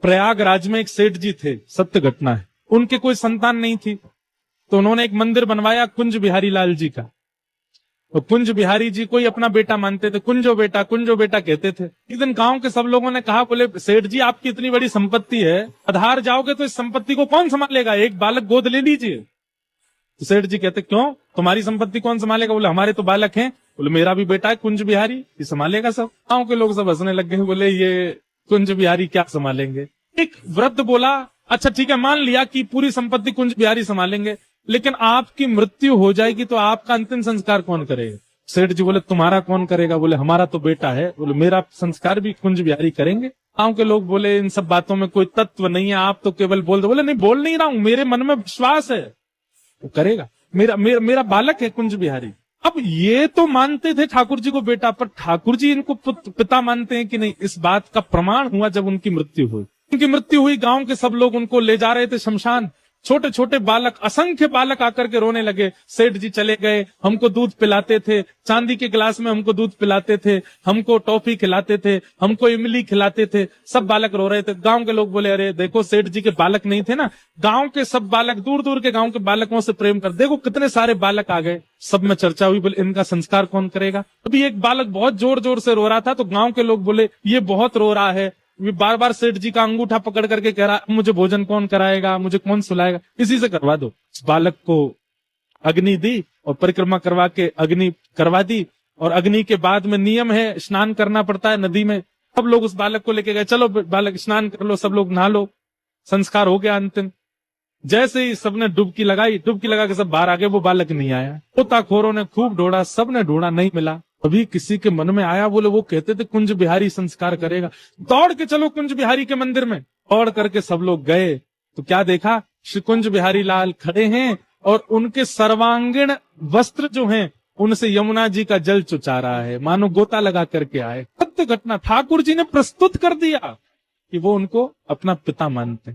प्रयागराज में एक सेठ जी थे, सत्य घटना है, उनके कोई संतान नहीं थी, तो उन्होंने एक मंदिर बनवाया कुंज बिहारी लाल जी का। तो कुंज बिहारी जी को ही अपना बेटा मानते थे, कुंजो बेटा कहते थे। एक दिन गांव के सब लोगों ने कहा, बोले सेठ जी आपकी इतनी बड़ी संपत्ति है, आधार जाओगे तो इस संपत्ति को कौन संभालेगा, एक बालक गोद ले लीजिए। तो सेठ जी कहते क्यों, तुम्हारी संपत्ति कौन संभालेगा? बोले हमारे तो बालक हैं। बोले मेरा भी बेटा है कुंज बिहारी, ये संभालेगा सब। गांव के लोग सब हंसने लग गए, बोले ये कुंज बिहारी क्या संभालेंगे। एक वृद्ध बोला, अच्छा ठीक है, मान लिया कि पूरी संपत्ति कुंज बिहारी संभालेंगे, लेकिन आपकी मृत्यु हो जाएगी तो आपका अंतिम संस्कार कौन करेगा? सेठ जी बोले तुम्हारा कौन करेगा? बोले हमारा तो बेटा है। बोले मेरा संस्कार भी कुंज बिहारी करेंगे। गांव के लोग बोले इन सब बातों में कोई तत्व नहीं है, आप तो केवल बोल दो। बोले नहीं, बोल नहीं रहा हूं, मेरे मन में विश्वास है, वो करेगा, मेरा बालक है कुंज बिहारी। अब ये तो मानते थे ठाकुर जी को बेटा, पर ठाकुर जी इनको पिता मानते हैं कि नहीं, इस बात का प्रमाण हुआ जब उनकी मृत्यु हुई। उनकी मृत्यु हुई, गांव के सब लोग उनको ले जा रहे थे शमशान। छोटे छोटे बालक, असंख्य बालक आकर के रोने लगे। सेठ जी चले गए, हमको दूध पिलाते थे, चांदी के गिलास में हमको दूध पिलाते थे, हमको टॉफी खिलाते थे, हमको इमली खिलाते थे। सब बालक रो रहे थे। गांव के लोग बोले अरे देखो सेठ जी के बालक नहीं थे ना, गांव के सब बालक, दूर दूर के गांव के बालकों से प्रेम कर, देखो कितने सारे बालक आ गए। सब में चर्चा हुई, बोले इनका संस्कार कौन करेगा। अभी एक बालक बहुत जोर जोर से रो रहा था, तो गांव के लोग बोले ये बहुत रो रहा है, ये बार बार सेठ जी का अंगूठा पकड़ करके कह रहा मुझे भोजन कौन कराएगा, मुझे कौन सुलाएगा, इसी से करवा दो। इस बालक को अग्नि दी और परिक्रमा करवा के अग्नि करवा दी। और अग्नि के बाद में नियम है, स्नान करना पड़ता है नदी में। सब लोग उस बालक को लेके गए, चलो बालक स्नान कर लो, सब लोग नहा लो। संस्कार हो गया अंतिम। जैसे ही सबने डुबकी लगाई, डुबकी लगा के सब बाहर आ गए, वो बालक नहीं आया। गोताखोरों ने खूब ढूंढा, सबने ढूंढा, नहीं मिला। अभी किसी के मन में आया, बोले वो कहते थे कुंज बिहारी संस्कार करेगा, दौड़ के चलो कुंज बिहारी के मंदिर में। दौड़ करके सब लोग गए तो क्या देखा, श्री कुंज बिहारी लाल खड़े हैं और उनके सर्वांगीण वस्त्र जो हैं उनसे यमुना जी का जल चुचा रहा है, मानो गोता लगा करके आए। सत्य घटना ठाकुर जी ने प्रस्तुत कर दिया कि वो उनको अपना पिता मानते।